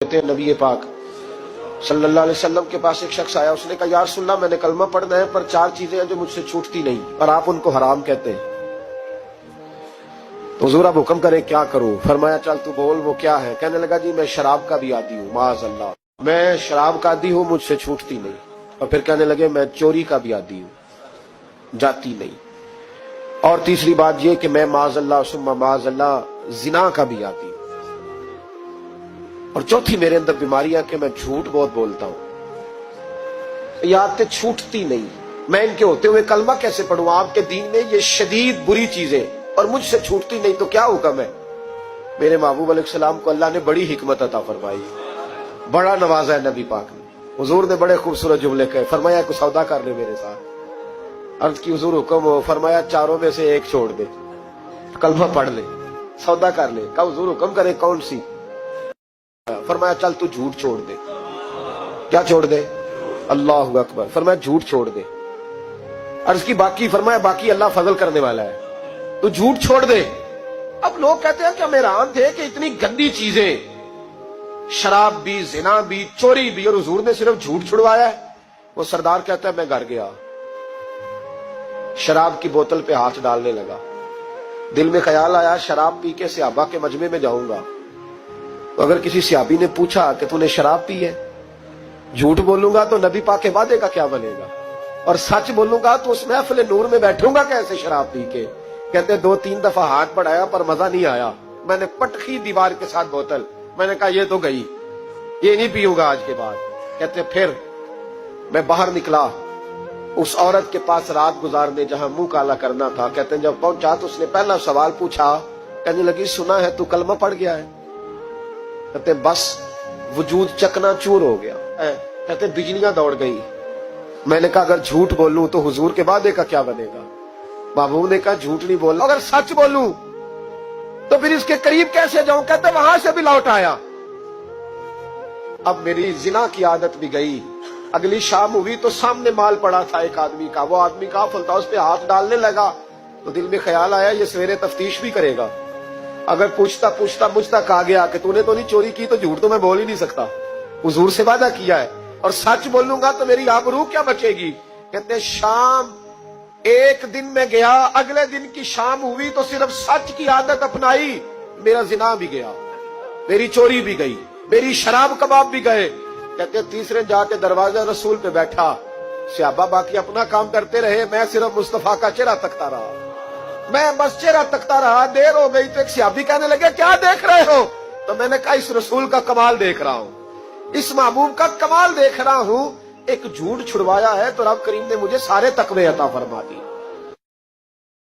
कहते हैं नबी पाक सल्लल्लाहु अलैहि वसल्लम के पास एक शख्स आया, उसने कहा या रसूलल्लाह मैंने कलमा पढ़ना है पर 4 चीजें हैं जो मुझसे छूटती नहीं और आप उनको हराम कहते हैं, तो हुजूर आप हुक्म करें क्या करूं? फरमाया चल तू बोल वो क्या है? कहने लगा जी मैं शराब का भी आदी हूँ, माअज़ल्लाह मैं शराब का आदी हूँ, मुझसे छूटती नहीं। और फिर कहने लगे मैं चोरी का भी आदी हूँ, जाती नहीं। और तीसरी बात ये कि मैं माअज़ल्लाह सुम्मा माअज़ल्लाह जिना का भी आदी हूँ। और चौथी मेरे अंदर बीमारियां कि मैं झूठ बहुत बोलता हूं। ये आदतें छूटती नहीं, मैं इनके होते हुए कलमा कैसे पढ़ूं? आपके दीन में ये शदीद बुरी चीजें और मुझसे छूटती नहीं, तो क्या हुक्म है? मेरे महबूब अलैहिस्सलाम को अल्लाह ने बड़ी हिकमत अता फरमाई, बड़ा नवाजा है नबी पाक ने। हुजूर ने बड़े खूबसूरत जुमले कहे, फरमाया कुछ सौदा कर ले मेरे साथ। अर्ज की हुजूर हुक्म हो, फरमाया चारों में से एक छोड़ दे, कलमा पढ़ ले, सौदा कर ले। कहा हुजूर हुक्म करे कौन सी? फरमाया चल तू झूठ छोड़ दे। क्या छोड़ दे? अल्लाहु अकबर। फरमाया झूठ छोड़ दे। अर्ज की बाकी? फरमाया बाकी अल्लाह फजल करने वाला है, तू झूठ छोड़ दे। अब लोग कहते हैं कि हम हैरान थे कि इतनी गंदी चीजें, शराब भी, जिना भी, चोरी भी, और हुजूर ने सिर्फ झूठ छुड़वाया है। वो सरदार कहता है मैं घर गया, शराब की बोतल पे हाथ डालने लगा, दिल में ख्याल आया शराब पी के सहाबा के मजमे में जाऊंगा, तो अगर किसी सहाबी ने पूछा कि तूने शराब पी है, झूठ बोलूंगा तो नबी पाक के वादे का क्या बनेगा, और सच बोलूंगा तो उस महफिल नूर में बैठूंगा कैसे शराब पी के? कहते 2-3 दफा हाथ बढ़ाया पर मजा नहीं आया, मैंने पटखी दीवार के साथ बोतल, मैंने कहा ये तो गई, ये नहीं पीऊंगा आज के बाद। कहते फिर मैं बाहर निकला उस औरत के पास रात गुजारने जहां मुंह काला करना था। कहते जब पहुंचा तो उसने पहला सवाल पूछा, कहने लगी सुना है तू कलमा पढ़ गया है? कहते बस वजूद चकनाचूर हो गया। कहते बिजलियां दौड़ गई। मैंने कहा अगर झूठ बोलूं तो हुजूर के वादे का क्या बनेगा? महबूब ने कहा झूठ नहीं बोलना, अगर सच बोलूं तो फिर इसके करीब कैसे जाऊं? कहते वहां से भी लौट आया। अब मेरी जिना की आदत भी गई। अगली शाम हुई तो सामने माल पड़ा था एक आदमी का, वो आदमी काफिल था, उस पे हाथ डालने लगा तो दिल में ख्याल आया ये सवेरे तफ्तीश भी करेगा, अगर पूछता पूछता मुझ तक आ गया कि तूने तो नहीं चोरी की, तो झूठ तो मैं बोल ही नहीं सकता, हुजूर से वादा किया है, और सच बोलूंगा तो मेरी आबरू क्या बचेगी? कहते शाम एक दिन में गया, अगले दिन की शाम हुई तो सिर्फ सच की आदत अपनाई, मेरा जिना भी गया, मेरी चोरी भी गई, मेरी शराब कबाब भी गए। कहते तीसरे जाके दरवाजा रसूल पे बैठा, सहाबा बाकी अपना काम करते रहे, मैं सिर्फ मुस्तफा का चेहरा तकता रहा, मैं बस चेहरा तकता रहा। देर हो गई तो एक सहाबी कहने लगे क्या देख रहे हो? तो मैंने कहा इस रसूल का कमाल देख रहा हूं, इस महबूब का कमाल देख रहा हूं। एक झूठ छुड़वाया है तो रब करीम ने मुझे सारे तकवे अता फरमा दी।